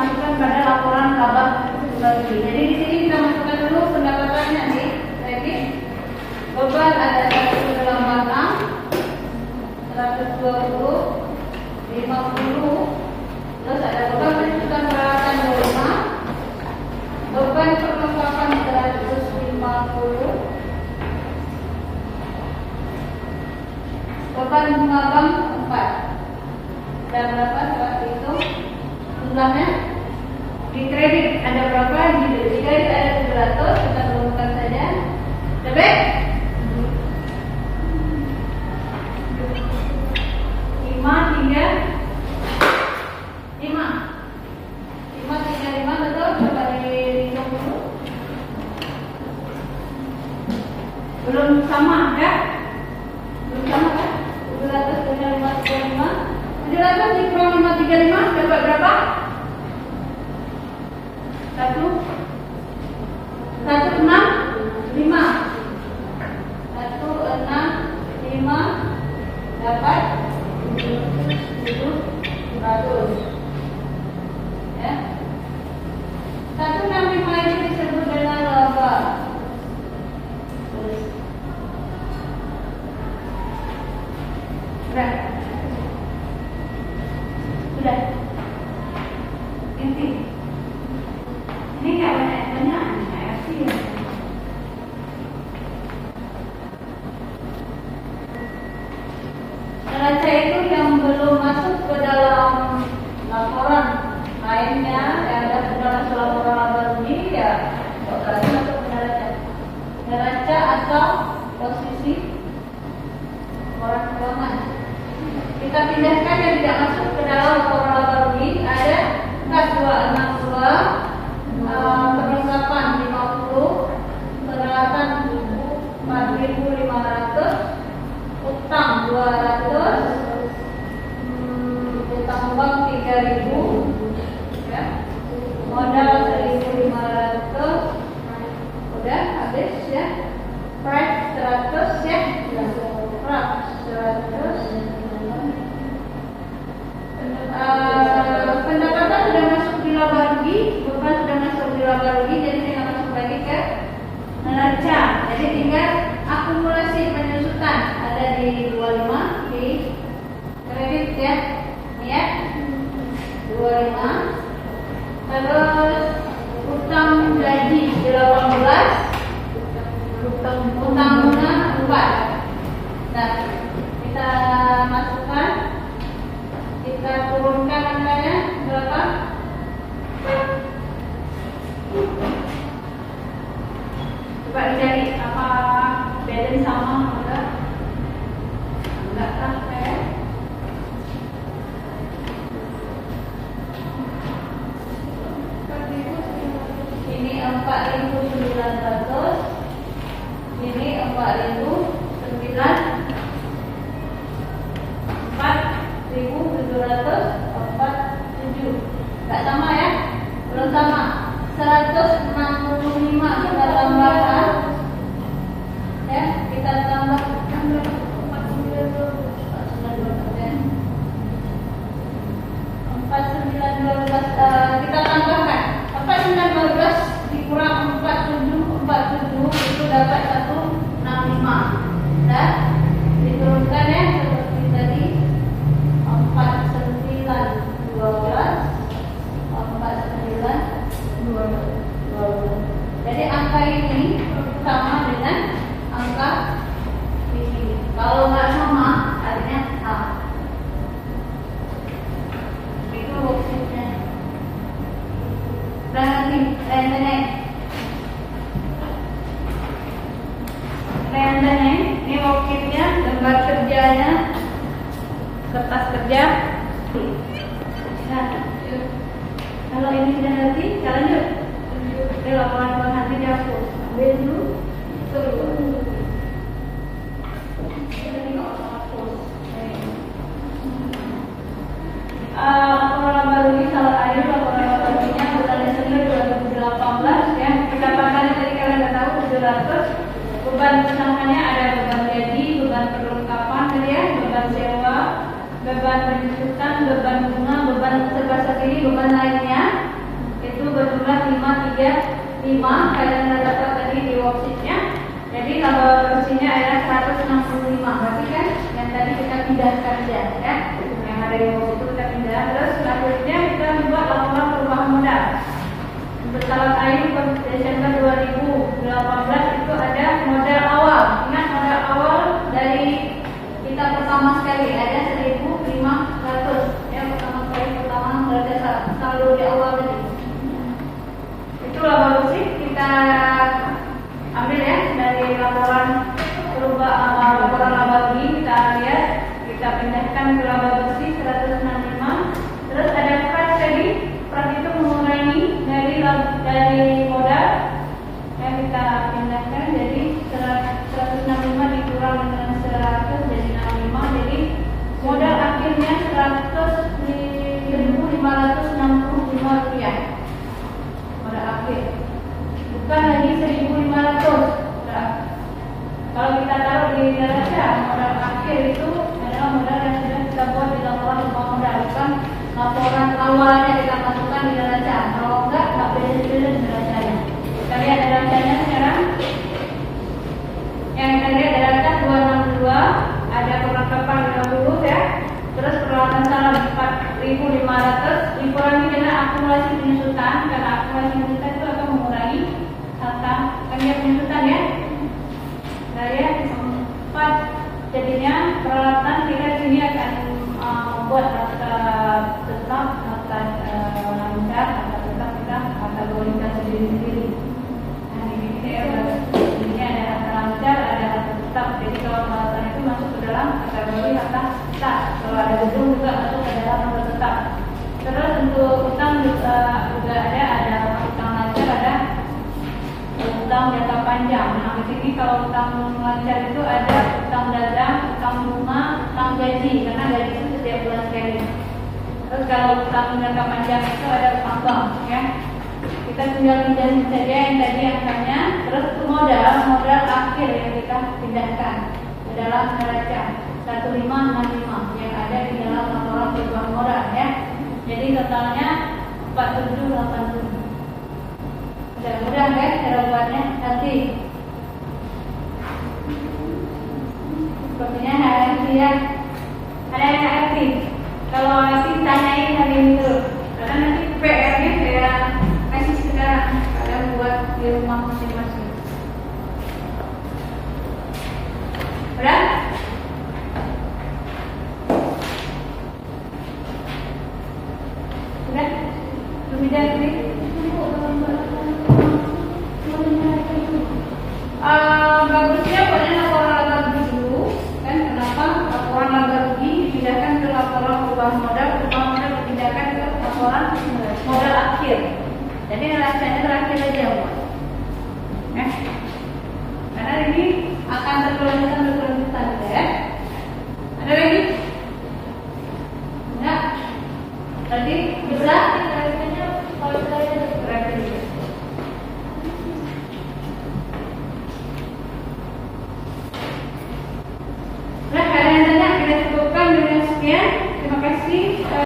masukkan pada laporan laba bagi. Jadi di sini kita masukkan dulu pendapatannya nih. Jadi beban ada 1 dalam batang 120, 50, terus ada beban penunjukan peralatan 25, beban perlengkapan 150, beban bunga bank 4. Dan berapa seperti itu jumlahnya? Di kredit ada berapa? Di kredit ada 700, kita turunkan saja. Debit 5 tinggal 5, betul? Coba dihitung dulu. Belum sama ya? Belum sama kan? 700 dengan 535. 700 dikurang 535 dapat berapa? 165 dapat 700 ya. 165 itu disebut dengan laba. Sudah. Inti. Ini nggak banyak, sih. Neraca itu yang belum masuk ke dalam laporan lainnya, yang ada ke dalam laporan laba rugi ya, berarti masuk ke neraca. Neraca atau posisi laporan keuangan. Kita pindahkan yang tidak masuk ke dalam laporan laba rugi. Ada kas 262, perlengkapan 50, peralatan 4.500, utang 200, utang bank 3.000, ya. Modal 1.500, udah habis ya. Price 100 ya, price 100. Pendapatan sudah masuk di laba rugi, beban sudah masuk di laba rugi, jadi tinggal masuk lagi ke neraca. Jadi tinggal akumulasi penyusutan ada di 25 di kredit ya, ini ya 25. Terus utang gaji di 18, utang bunga 4. Nah, kita masukkan, kita turunkan angkanya berapa? Coba dicari apa balance sama enggak? Enggak kan saya? Ini 4.900, ini 4.900. 4.747. Enggak sama ya? Belum sama. 165 kita tambahkan. Ya, kita tambah 4912, kita tambahkan 4912 dikurang 4747 itu dapat 165. Dan diturunkan ya seperti tadi 4912. Jadi angka ini sama dengan angka di sini. Kalau nggak sama, artinya A. Itu worksheetnya. Berarti renteneng. Ini worksheetnya, lembar kerjanya, kertas kerja. Nah, kalau ini sudah ngerti, jalan yuk. Oke, laporan keuangan nanti dihapus. Ambil dulu. Laporan laba rugi salah air, laporan laba ruginya bulan Desember 2018 ya. Pendapatannya tadi kalian udah tahu 700. Beban utamanya ada beban gaji, beban perlengkapan tadi ya, beban sewa, beban penjusutan, beban bunga, beban serba sendiri, beban lainnya. dia 5, kalian sudah dapat tadi di worksheetnya. Jadi laba bersihnya adalah 165, berarti kan yang tadi kita pindahkan aja ya, yang ada di worksheet itu kita pindah. Terus selanjutnya kita membuat laporan perubahan modal. Untuk tahun akhir Desember 2018 itu ada modal awal. Ingat modal awal dari kita pertama sekali ada 1.500 ya, pertama berdasar saldo di awal tadi. Itu laba bersih kita ambil ya dari laporan laporan laba rugi, kita lihat, kita pindahkan ke laba bersih 165. Terus ada price tadi, price itu mengurangi dari modal yang kita pindahkan, jadi 165 dikurang dengan 100 jadi 65, jadi modal akhirnya 100.565 rupiah modal akhir, bukan lagi 1.500. Kalau kita taruh di neraca, modal akhir itu adalah modal yang sudah kita buat di laporan perubahan modal, bukan laporan awalnya kita masukkan di neraca. Kalau enggak beda-beda di neracanya. Kita lihat neracanya sekarang. Yang kita lihat neraca 262, ada perlengkapan 50 ya. Terus peralatan salam 4.500 dikurangi dengan akumulasi penyusutan, karena akumulasi penyusutan itu akan mengurangi kan dia penyusutan ya. Dari 4 jadinya peralatan kita sini akan membuat data tetap, data lancar, data tetap kita kategorikan sendiri-sendiri. Nah ini ada data lancar, ada data tetap. Jadi kalau peralatan itu masuk ke dalam kategori data tetap. Kalau ada gedung juga masuk ke dalam data tetap. Terus untuk utang juga ada utang lancar, ada utang jangka panjang. Nah di sini kalau utang lancar itu ada utang dagang, utang rumah, utang gaji, karena gaji itu setiap bulan sekali. Terus kalau utang jangka panjang itu ada utang bank ya. Kita tinggal pindahin saja yang tadi angkanya. Terus itu modal akhir yang kita pindahkan ke dalam neraca 1565 yang ada di dalam laporan perubahan modal ya. Jadi totalnya 4787. Mudah kan cara buatnya nanti. Sepertinya HRT ya. Ada yang HRT. Kalau HRT tanyain hari ini dulu. Karena nanti PR-nya saya kasih sekarang. Kalian buat di rumah masing-masing. Udah? Udah? Sudah ini. Bagusnya pokoknya laporan laba rugi dulu kan. Kenapa laporan laba rugi dipindahkan ke laporan perubahan modal dipindahkan ke laporan modal akhir. Jadi neracanya terakhir aja ya. Karena ini akan berkelanjutan ya. Ada lagi? Enggak? Tadi bisa neracanya kalau saya terakhir. Nah, kalian tanya kita cukupkan dengan sekian.